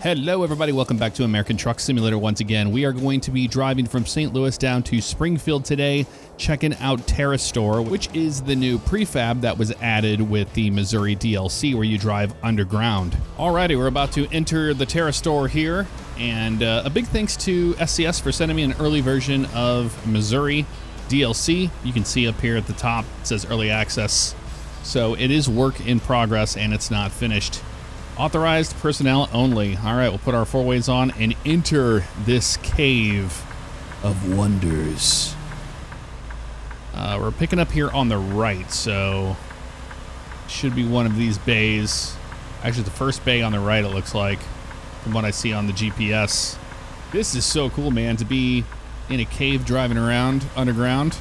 Hello everybody, welcome back to American Truck Simulator once again. We are going to be driving from St. Louis down to Springfield today, checking out TerraStore, which is the new prefab that was added with the Missouri DLC where you drive underground. Alrighty, we're about to enter the TerraStore here, and a big thanks to SCS for sending me an early version of Missouri DLC. You can see up here at the top, it says early access. So it is work in progress and it's not finished. Authorized personnel only. All right, we'll put our four ways on and enter this cave of wonders. We're picking up here on the right, so should be one of these bays. Actually, the first bay on the right, it looks like, from what I see on the GPS. This is so cool, man, to be in a cave driving around underground.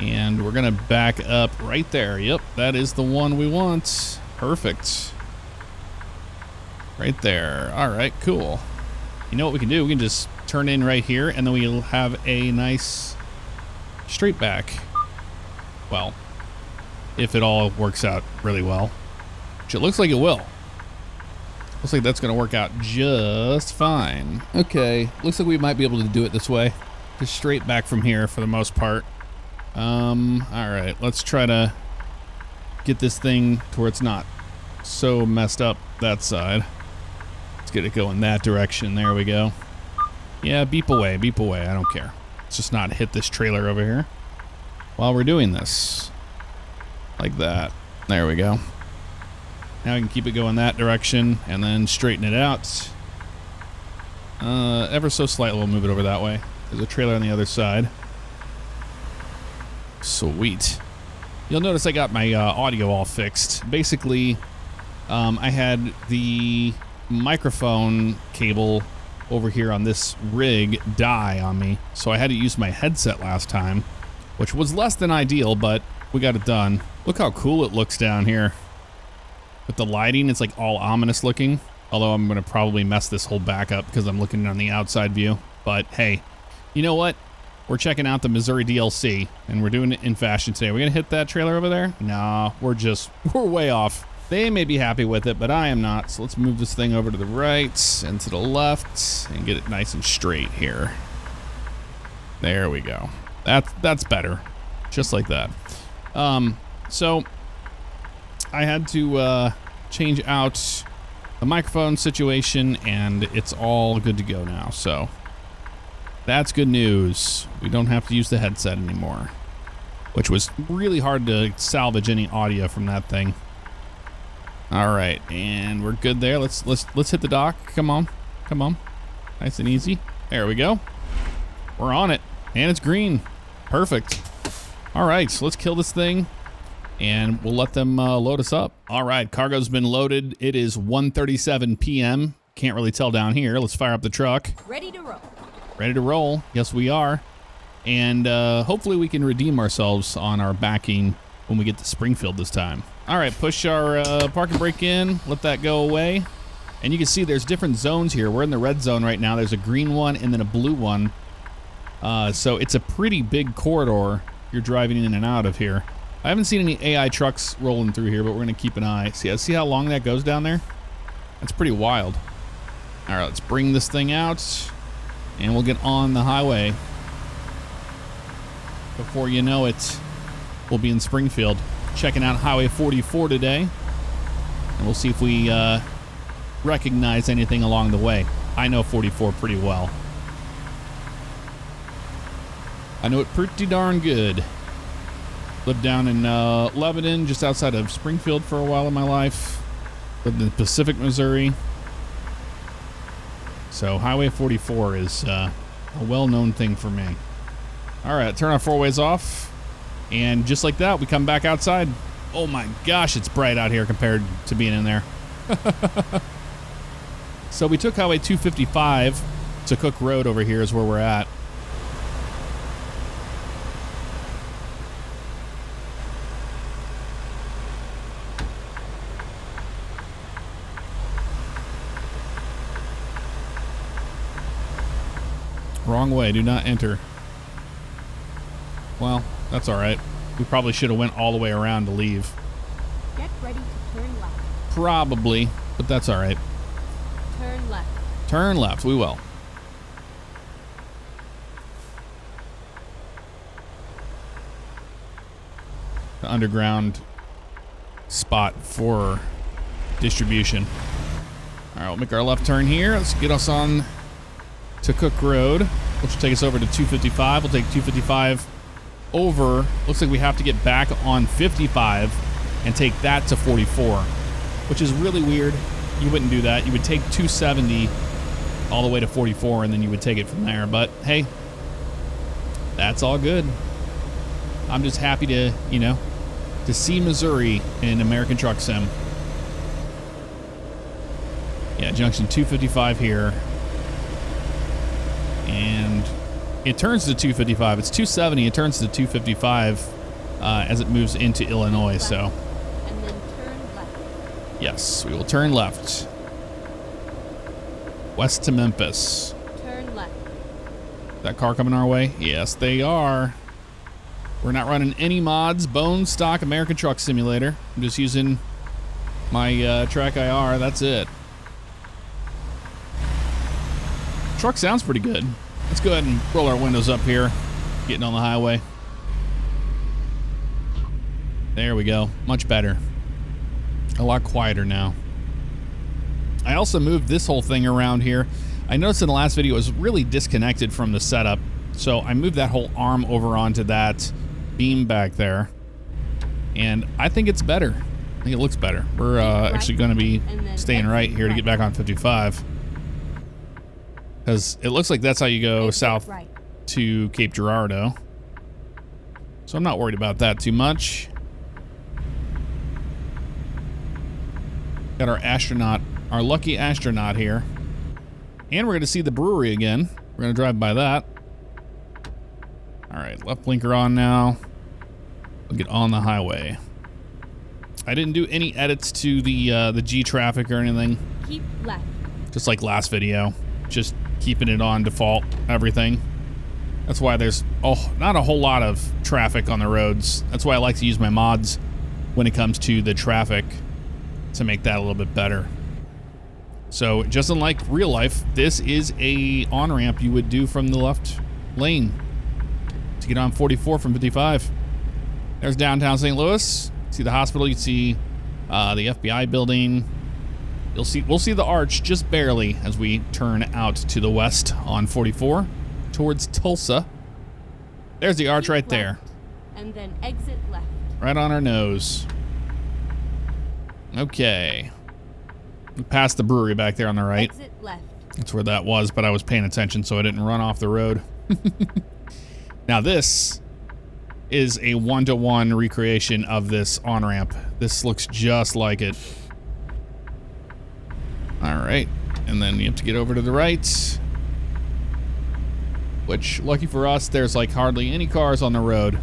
And we're gonna back up right there. Yep, that is the one we want. Perfect. Right there. All right, cool. You know what we can do? We can just turn in right here, and then we'll have a nice straight back. Well, if it all works out really well, which it looks like it will. Looks like that's going to work out just fine. Okay, looks like we might be able to do it this way. Just straight back from here for the most part. All right, let's try to get this thing to where it's not so messed up that side. Let's get it going that direction. There we go. Yeah, beep away, I don't care. Let's just not hit this trailer over here while we're doing this. Like that. There we go. Now we can keep it going that direction and then straighten it out. Ever so slightly, we'll move it over that way. There's a trailer on the other side. Sweet. You'll notice I got my audio all fixed. Basically, I had the microphone cable over here on this rig die on me, so I had to use my headset last time, which was less than ideal, but we got it done. Look how cool it looks down here. With the lighting, it's like all ominous looking, although I'm going to probably mess this whole back up because I'm looking on the outside view. But hey, you know what? We're checking out the Missouri DLC, and we're doing it in fashion today. We're going to hit that trailer over there? Nah, we're way off. They may be happy with it, but I am not. So let's move this thing over to the right and to the left and get it nice and straight here. There we go. That's better. Just like that. So I had to change out the microphone situation, and it's all good to go now. So that's good news. We don't have to use the headset anymore, which was really hard to salvage any audio from that thing. All right, and we're good there. Let's hit the dock. Come on. Nice and easy. There we go. We're on it, and it's green. Perfect. All right, so let's kill this thing, and we'll let them load us up. All right, cargo's been loaded. It is 1:37 p.m. Can't really tell down here. Let's fire up the truck. Ready to roll. Ready to roll. Yes, we are. And hopefully we can redeem ourselves on our backing when we get to Springfield this time. All right, push our parking brake in. Let that go away. And you can see there's different zones here. We're in the red zone right now. There's a green one and then a blue one. So it's a pretty big corridor you're driving in and out of here. I haven't seen any AI trucks rolling through here, but we're going to keep an eye. See how long that goes down there? That's pretty wild. All right, let's bring this thing out. And we'll get on the highway. Before you know it, we'll be in Springfield. Checking out Highway 44 today. And we'll see if we recognize anything along the way. I know 44 pretty well. I know it pretty darn good. Lived down in Lebanon, just outside of Springfield for a while in my life. Lived in Pacific, Missouri. So Highway 44 is a well-known thing for me. All right, turn our four ways off. And just like that, we come back outside. Oh my gosh, it's bright out here compared to being in there. So we took Highway 255 to Cook Road over here is where we're at. Wrong way, do not enter. Well, that's all right. We probably should have went all the way around to leave. Get ready to turn left. Probably, but that's all right. Turn left. Turn left. We will. The underground spot for distribution. All right, we'll make our left turn here. Let's get us on to Cook Road, which will take us over to 255. We'll take 255 over. Looks like we have to get back on 55 and take that to 44, which is really weird. You wouldn't do that. You would take 270 all the way to 44, and then you would take it from there. But hey, that's all good. I'm just happy to, you know, to see Missouri in American Truck Sim. Yeah, junction 255 here. And it turns to 255. It's 270. It turns to 255 as it moves into Illinois. Left. So, And then turn left. yes, we will turn left. West to Memphis. Turn left. That car coming our way? Yes, they are. We're not running any mods. Bone stock American Truck Simulator. I'm just using my Track IR. That's it. Truck sounds pretty good. Let's go ahead and roll our windows up here. Getting on the highway. There we go. Much better. A lot quieter now. I also moved this whole thing around here. I noticed in the last video it was really disconnected from the setup. So I moved that whole arm over onto that beam back there. And I think it's better. I think it looks better. We're actually going to be staying right here to get back on 55. Because it looks like that's how you go south to Cape Girardeau. So I'm not worried about that too much. Got our astronaut, our lucky astronaut here. And we're going to see the brewery again. We're going to drive by that. All right, left blinker on now. We'll get on the highway. I didn't do any edits to the G traffic or anything. Keep left. Just like last video. Just keeping it on default, everything. That's why there's not a whole lot of traffic on the roads. That's why I like to use my mods when it comes to the traffic to make that a little bit better. So just unlike real life, this is a on-ramp you would do from the left lane to get on 44 from 55. There's downtown St. Louis. See the hospital, you see the FBI building. We'll see the arch just barely as we turn out to the west on 44 towards Tulsa. There's the arch right there. And then exit left. Right on our nose. Okay. We passed the brewery back there on the right. Exit left. That's where that was, but I was paying attention so I didn't run off the road. Now this is a one-to-one recreation of this on-ramp. This looks just like it. All right, and then you have to get over to the right, which, lucky for us, there's like hardly any cars on the road.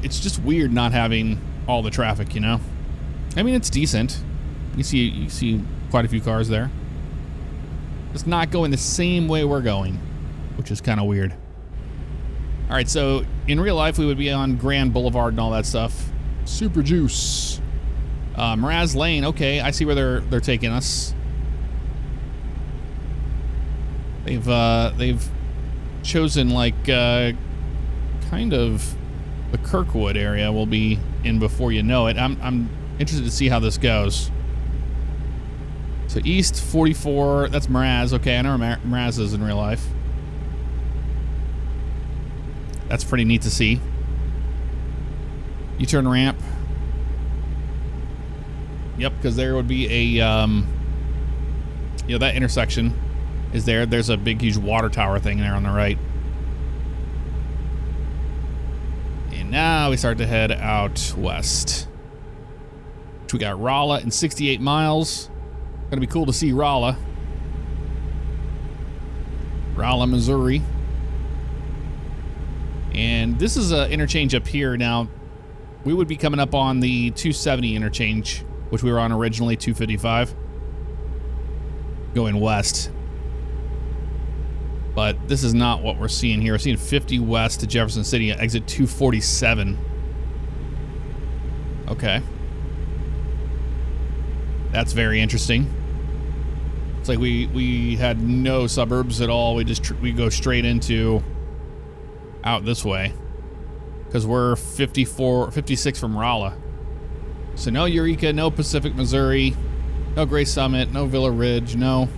It's just weird not having all the traffic, you know? I mean, it's decent. You see quite a few cars there. It's not going the same way we're going, which is kind of weird. All right, so in real life, we would be on Grand Boulevard and all that stuff. Super Juice. Mraz Lane. Okay, I see where they're taking us. They've chosen like kind of the Kirkwood area will be in before you know it. I'm interested to see how this goes. So East 44, that's Mraz. Okay, I know where Mraz is in real life. That's pretty neat to see. U-turn ramp. Yep, because there would be a, that intersection is there. There's a big, huge water tower thing there on the right. And now we start to head out west. We got Rolla in 68 miles. Gonna be cool to see Rolla. Rolla, Missouri. And this is an interchange up here. Now, we would be coming up on the 270 interchange, which we were on originally, 255. Going west. But this is not what we're seeing here. We're seeing 50 west to Jefferson City, exit 247. Okay. That's very interesting. It's like we had no suburbs at all. We go straight into out this way because we're 56 from Rolla. So no Eureka, no Pacific, Missouri, no Gray Summit, no Villa Ridge, no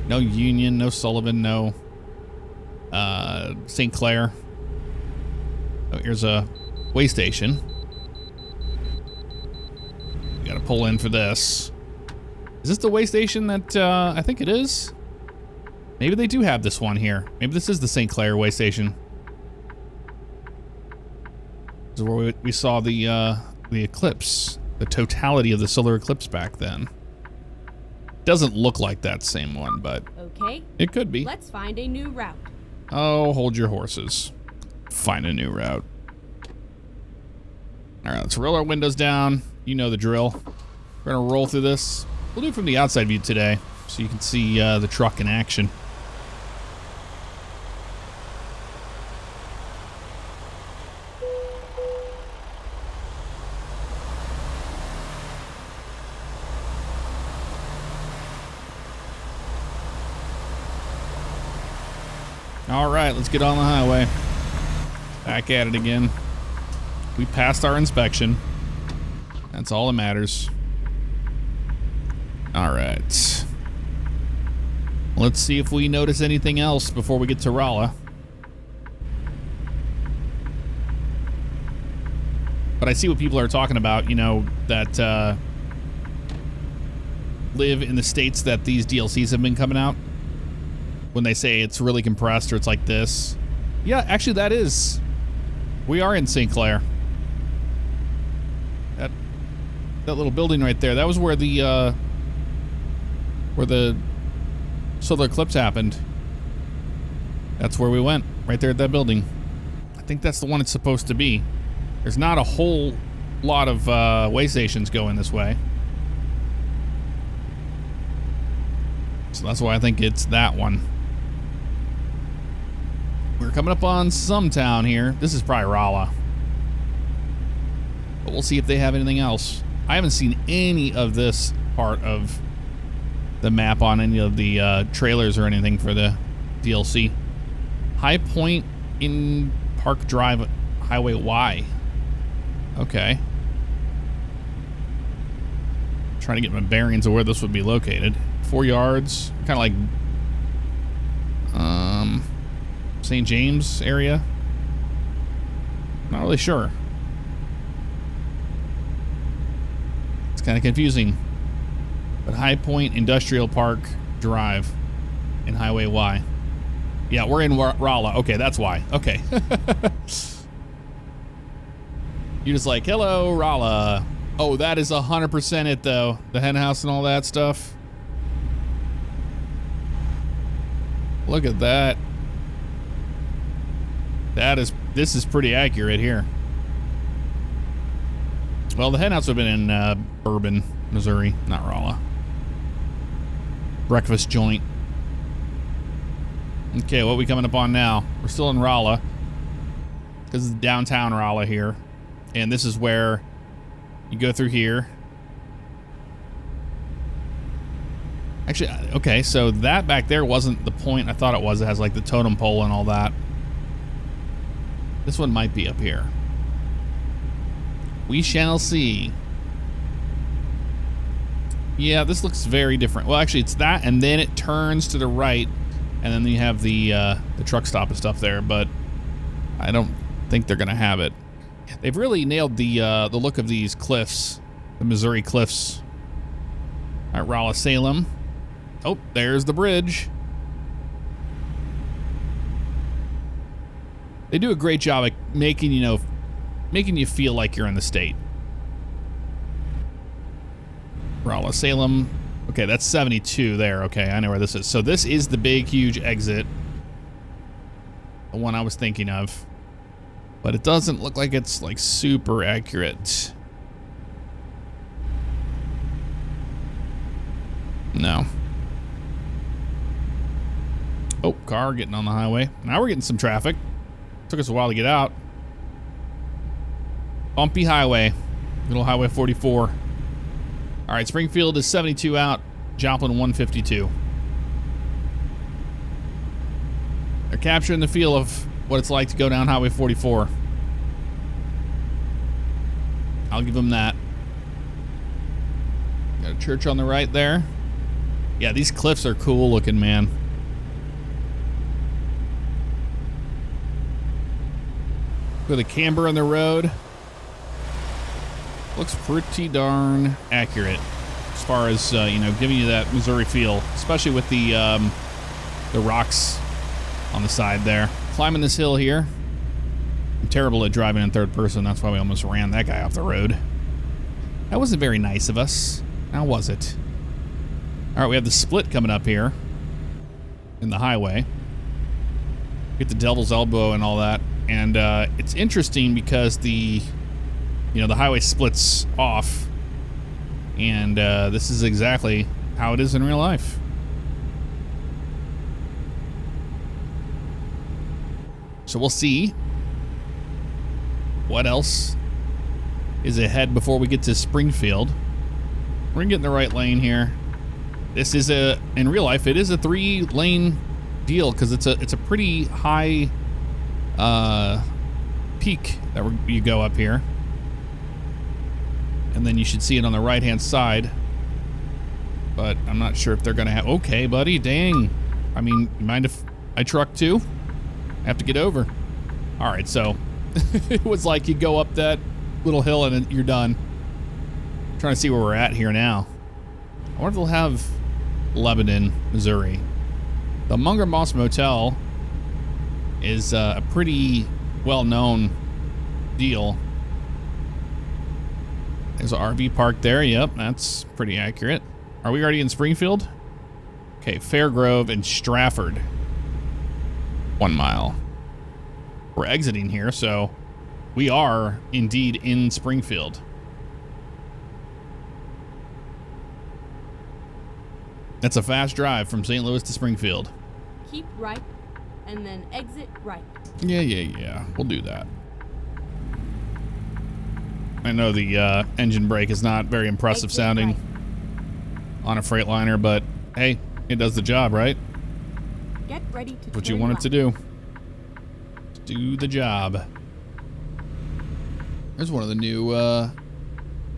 Union, no Sullivan, no St. Clair. Oh, here's a way station. We gotta pull in for this. Is this the way station that I think it is? Maybe they do have this one here. Maybe this is the St. Clair way station. This is where we saw the eclipse, the totality of the solar eclipse back then. Doesn't look like that same one, but Okay. it could be. Let's find a new route. Oh, hold your horses. Find a new route. All right, let's roll our windows down. You know the drill. We're gonna roll through this. We'll do it from the outside view today, so you can see the truck in action. All right, let's get on the highway. Back at it again. We passed our inspection. That's all that matters. All right. Let's see if we notice anything else before we get to Rolla. But I see what people are talking about, you know, that live in the states that these DLCs have been coming out. When they say it's really compressed or it's like this. Yeah, actually that is. We are in St. Clair. That little building right there, that was where the solar eclipse happened. That's where we went, right there at that building. I think that's the one it's supposed to be. There's not a whole lot of way stations going this way. So that's why I think it's that one. We're coming up on some town here. This is probably Rolla. But we'll see if they have anything else. I haven't seen any of this part of the map on any of the trailers or anything for the DLC. High Point in Park Drive, Highway Y. Okay. Trying to get my bearings of where this would be located. 4 yards, kind of like St. James area. Not really sure. It's kind of confusing. But High Point Industrial Park Drive and Highway Y. Yeah, we're in Rolla. Okay, that's why. Okay. You're just like, hello, Rolla. Oh, that is 100% it, though. The hen house and all that stuff. Look at that. This is pretty accurate here. Well, the hen house would have been in Bourbon, Missouri, not Rolla. Breakfast joint. Okay, what are we coming up on now? We're still in Rolla. This is downtown Rolla here. And this is where you go through here. Actually, okay, so that back there wasn't the point I thought it was. It has like the totem pole and all that. This one might be up here. We shall see. Yeah, this looks very different. Well, actually, it's that, and then it turns to the right, and then you have the truck stop and stuff there, but I don't think they're going to have it. They've really nailed the look of these cliffs, the Missouri cliffs. All right, Rolla Salem. Oh, there's the bridge. They do a great job at making you feel like you're in the state. Rolla Salem. Okay, that's 72 there. Okay, I know where this is. So this is the big, huge exit. The one I was thinking of. But it doesn't look like it's like super accurate. No. Oh, car getting on the highway. Now we're getting some traffic. Took us a while to get out. Bumpy highway. Little Highway 44. All right, Springfield is 72 out. Joplin 152. They're capturing the feel of what it's like to go down Highway 44. I'll give them that. Got a church on the right there. Yeah, these cliffs are cool looking, man. With a camber on the road. Looks pretty darn accurate as far as, you know, giving you that Missouri feel, especially with the rocks on the side there. Climbing this hill here. I'm terrible at driving in third person. That's why we almost ran that guy off the road. That wasn't very nice of us. Now was it? All right, we have the split coming up here in the highway. Get the Devil's Elbow and all that. And it's interesting because the highway splits off. And this is exactly how it is in real life. So we'll see what else is ahead before we get to Springfield. We're gonna get in the right lane here. This is in real life, it is a 3-lane deal because it's a pretty high peak that you go up here. And then you should see it on the right-hand side. But I'm not sure if they're gonna have, okay, buddy, dang. I mean, you mind if I truck too? I have to get over. All right, so it was like you go up that little hill and you're done. I'm trying to see where we're at here now. I wonder if they'll have Lebanon, Missouri. The Munger Moss Motel is a pretty well-known deal. There's an RV park there. Yep, that's pretty accurate. Are we already in Springfield? Okay, Fairgrove and Strafford. 1 mile. We're exiting here, so we are indeed in Springfield. That's a fast drive from St. Louis to Springfield. Keep right and then exit right. Yeah. We'll do that. I know the engine brake is not very impressive Exit sounding right. on a Freightliner, but hey, it does the job, right? Get ready to That's what turn you want it right. to do. Do the job. There's one of the new,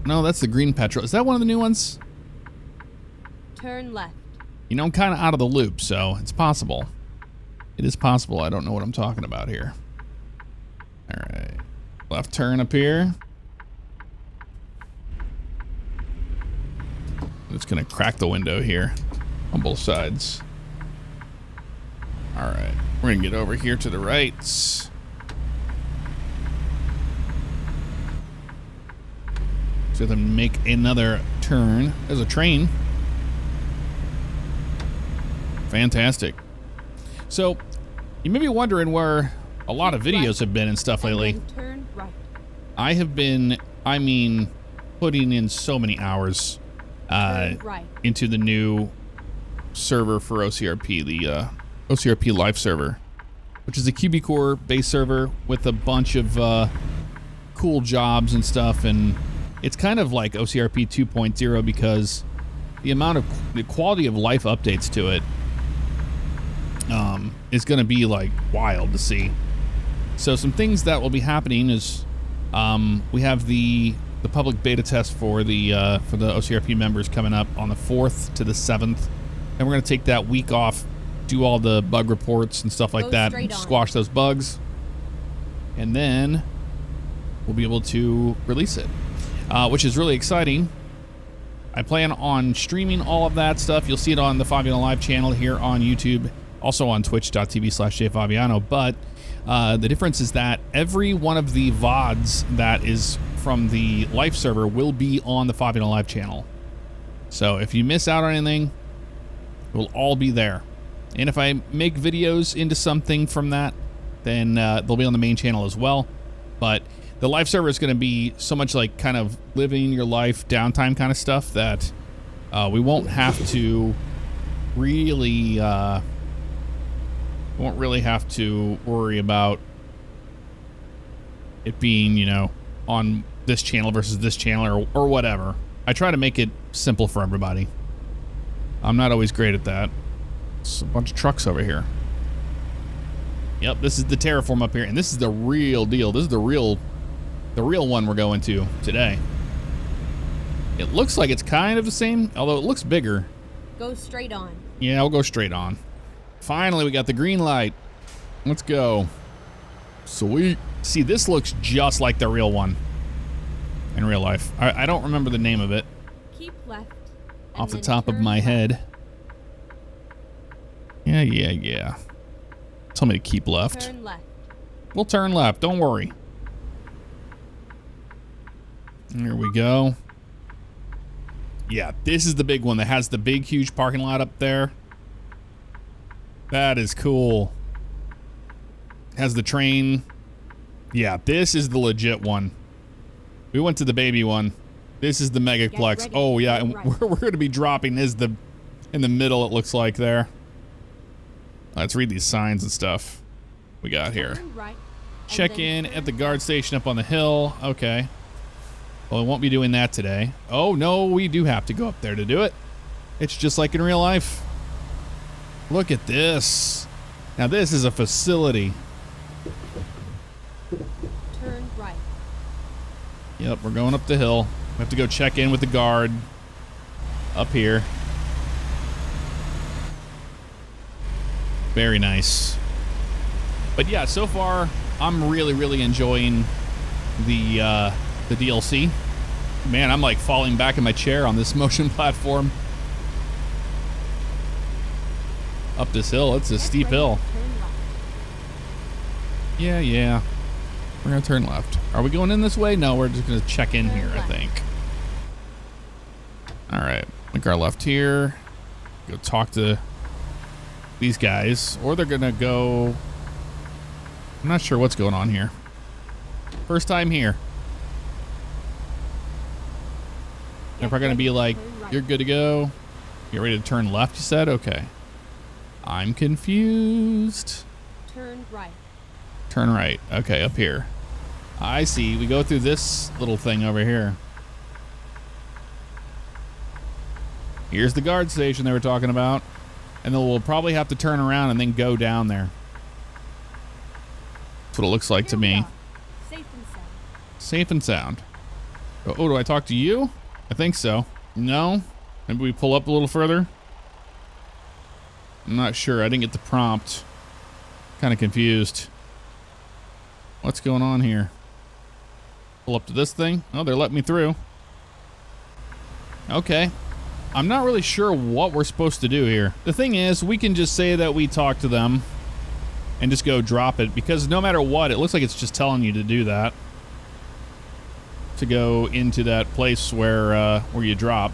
no, that's the green petrol. Is that one of the new ones? Turn left. You know, I'm kind of out of the loop, so it's possible. It is possible I don't know what I'm talking about here. All right. Left turn up here. I'm just going to crack the window here on both sides. All right. We're going to get over here to the right. So then make another turn. There's a train. Fantastic. So you may be wondering where a lot of videos have been and stuff lately. And then turn right. I have been, I mean, putting in so many hours Turn right. into the new server for OCRP, the OCRP Live server, which is a QB Core base server with a bunch of cool jobs and stuff. And it's kind of like OCRP 2.0 because the quality of life updates to it is going to be like wild to see. So some things that will be happening is we have the public beta test for the OCRP members coming up on the 4th to the 7th, and we're going to take that week off, do all the bug reports and stuff like Go that, straight on. squash those bugs, and then we'll be able to release it, which is really exciting. I plan on streaming all of that stuff. You'll see it on the Fabiano Live channel here on YouTube, also on twitch.tv/jfabiano. But the difference is that every one of the VODs that is from the Life server will be on the Fabiano Live channel. So if you miss out on anything, it will all be there. And if I make videos into something from that, then they'll be on the main channel as well. But the Live server is going to be so much like kind of living your life downtime kind of stuff that we won't have to really worry about it being, you know, on this channel versus this channel or whatever. I try to make it simple for everybody. I'm not always great at that. It's a bunch of trucks over here. Yep, this is the Terraform up here, and this is the real deal. This is the real one we're going to today. It looks like it's kind of the same, although it looks bigger. Go straight on. Yeah, we'll go straight on. Finally, we got the green light. Let's go. Sweet. See, this looks just like the real one in real life. I don't remember the name of it Keep left. off the and then top of turn my left. head. Yeah. Tell me to keep left. Turn left. We'll turn left, don't worry. Here we go. Yeah, this is the big one that has the big, huge parking lot up there. That is cool. Has the train. Yeah, this is the legit one. We went to the baby one. This is the Megaplex. ready. Oh, yeah, and Right. where we're going to be dropping is in the middle, it looks like there. Let's read these signs and stuff we got here. Turn right. and Check then in turn at the left. guard station up on the hill. Okay. Well, I won't be doing that today. Oh, no, we do have to go up there to do it. It's just like in real life. Look at this. Now, this is a facility. Turn right. Yep, we're going up the hill. We have to go check in with the guard up here. Very nice. But yeah, so far, I'm really enjoying the DLC. Man, I'm like falling back in my chair on this motion platform. Up this hill. It's a Get steep ready hill. to turn left. Yeah. We're gonna turn left. Are we going in this way? No, we're just gonna check in Turn here, I left. think. All right, link our left here. Go talk to these guys, or they're gonna go. I'm not sure what's going on here. First time here. They're Get probably gonna be ready to like, turn right. "You're good to go. Get ready to turn left." You said, "Okay." I'm confused. Turn right. Turn right. Okay, up here. I see. We go through this little thing over here. Here's the guard station they were talking about. And then we'll probably have to turn around and then go down there. That's what it looks like to Here we me. are. Safe and sound. Safe and sound. Oh, do I talk to you? I think so. No? Maybe we pull up a little further? I'm not sure. I didn't get the prompt. Kind of confused. What's going on here? Pull up to this thing. Oh, they're letting me through. Okay. I'm not really sure what we're supposed to do here. The thing is, we can just say that we talk to them and just go drop it, because no matter what, it looks like it's just telling you to do that. To go into that place where you drop.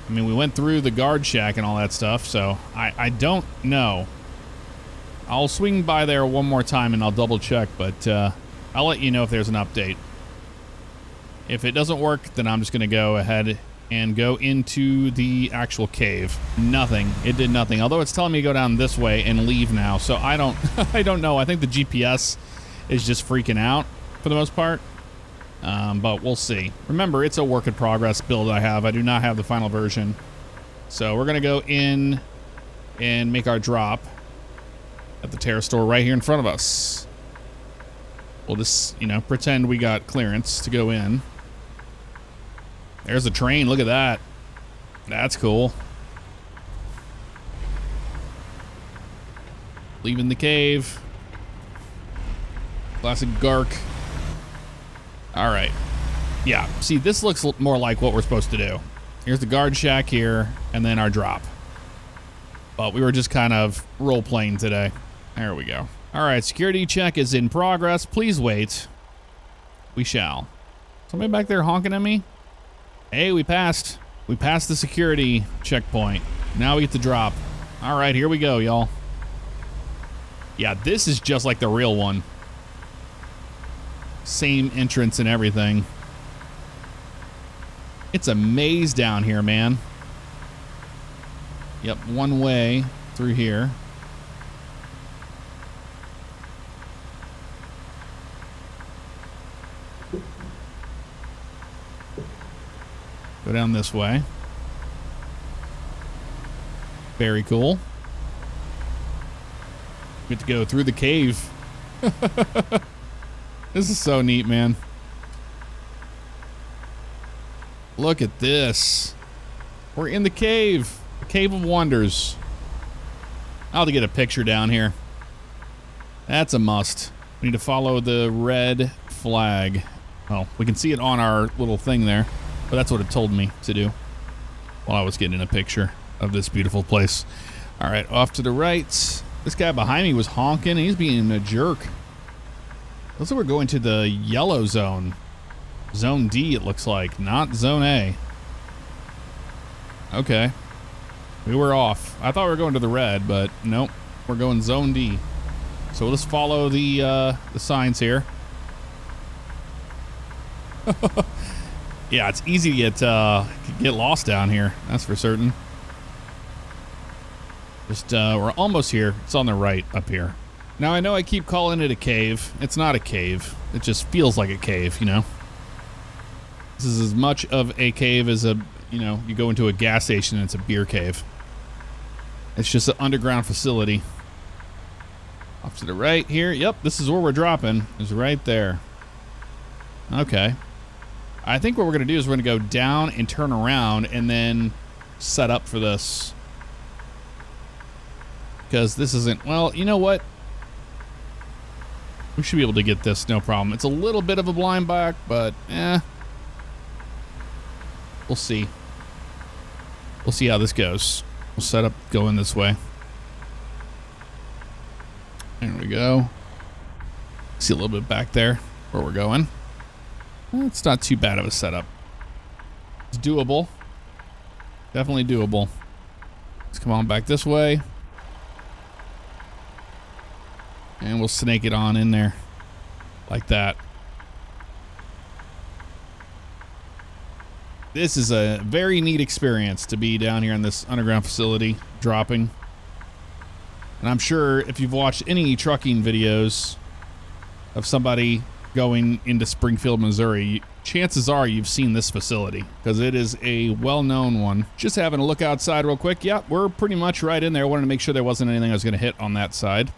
I mean, we went through the guard shack and all that stuff, so I don't know. I'll swing by there one more time and I'll double check, but I'll let you know if there's an update. If it doesn't work, then I'm just going to go ahead and go into the actual cave. Nothing. It did nothing. Although it's telling me to go down this way and leave now, so I don't I don't know. I think the GPS is just freaking out for the most part. But we'll see. Remember, it's a work in progress build I have. I do not have the final version. So we're going to go in and make our drop at the Terra store right here in front of us. We'll just, pretend we got clearance to go in. There's a train. Look at that. That's cool. Leaving the cave. Classic Gark. All right. Yeah, see, this looks more like what we're supposed to do. Here's the guard shack here, and then our drop. But we were just kind of role-playing today. There we go. All right, security check is in progress. Please wait. We shall. Somebody back there honking at me? Hey, we passed. We passed the security checkpoint. Now we get to drop. All right, here we go, y'all. Yeah, this is just like the real one. Same entrance and everything. It's a maze down here, man. Yep, one way through here. Go down this way. Very cool. Get to go through the cave. This is so neat, man. Look at this. We're in the cave. The Cave of Wonders. I'll have to get a picture down here. That's a must. We need to follow the red flag. Well, we can see it on our little thing there, but that's what it told me to do while I was getting a picture of this beautiful place. All right, off to the right. This guy behind me was honking. He's being a jerk. Looks like we're going to the yellow zone. Zone D, it looks like, not Zone A. Okay. We were off. I thought we were going to the red, but nope. We're going Zone D. So let's follow the signs here. Yeah, it's easy to get lost down here. That's for certain. Just we're almost here. It's on the right up here. Now I know I keep calling it a cave. It's not a cave. It just feels like a cave, you know. This is as much of a cave as a, you know, you go into a gas station and it's a beer cave. It's just an underground facility. Off to the right here. Yep, this is where we're dropping. It's right there. Okay. I think what we're going to do is we're going to go down and turn around and then set up for this. Because this isn't, well, you know what? We should be able to get this, no problem. It's a little bit of a blind back, but we'll see. We'll see how this goes. We'll set up going this way. There we go. See a little bit back there where we're going. Well, it's not too bad of a setup. It's doable. Definitely doable. Let's come on back this way. And we'll snake it on in there. Like that. This is a very neat experience to be down here in this underground facility, dropping. And I'm sure if you've watched any trucking videos of somebody going into Springfield, Missouri, chances are you've seen this facility because it is a well-known one. Just having a look outside real quick. Yep, we're pretty much right in there. I wanted to make sure there wasn't anything I was going to hit on that side.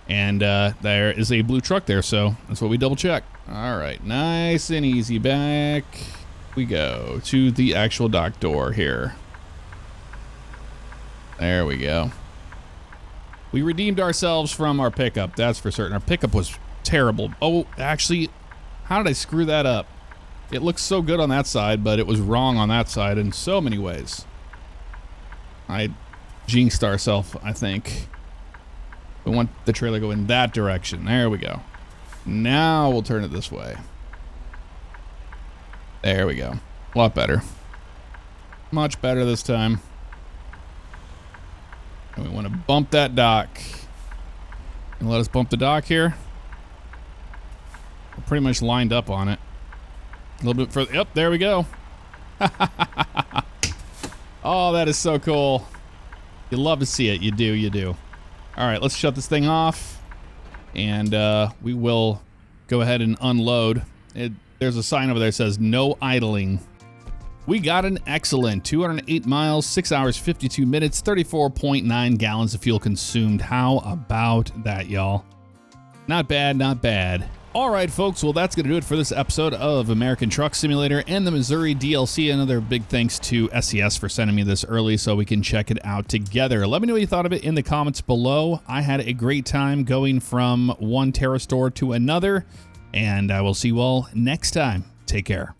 And there is a blue truck there, so that's what we double check. All right, nice and easy. Back we go to the actual dock door here. There we go. We redeemed ourselves from our pickup, that's for certain. Our pickup was terrible. Oh, actually, how did I screw that up? It looks so good on that side, but it was wrong on that side in so many ways. I jinxed ourselves, I think. We want the trailer to go in that direction. There we go. Now we'll turn it this way. There we go. A lot better. Much better this time. And we want to bump that dock. And let us bump the dock here. We're pretty much lined up on it. A little bit further. Yep, there we go. Oh, that is so cool. You love to see it. You do, you do. All right, let's shut this thing off. And we will go ahead and unload. There's a sign over there that says no idling. We got an excellent 208 miles, 6 hours, 52 minutes, 34.9 gallons of fuel consumed. How about that, y'all? Not bad, not bad. All right, folks, well, that's going to do it for this episode of American Truck Simulator and the Missouri DLC. Another big thanks to SES for sending me this early so we can check it out together. Let me know what you thought of it in the comments below. I had a great time going from one Terra store to another, and I will see you all next time. Take care.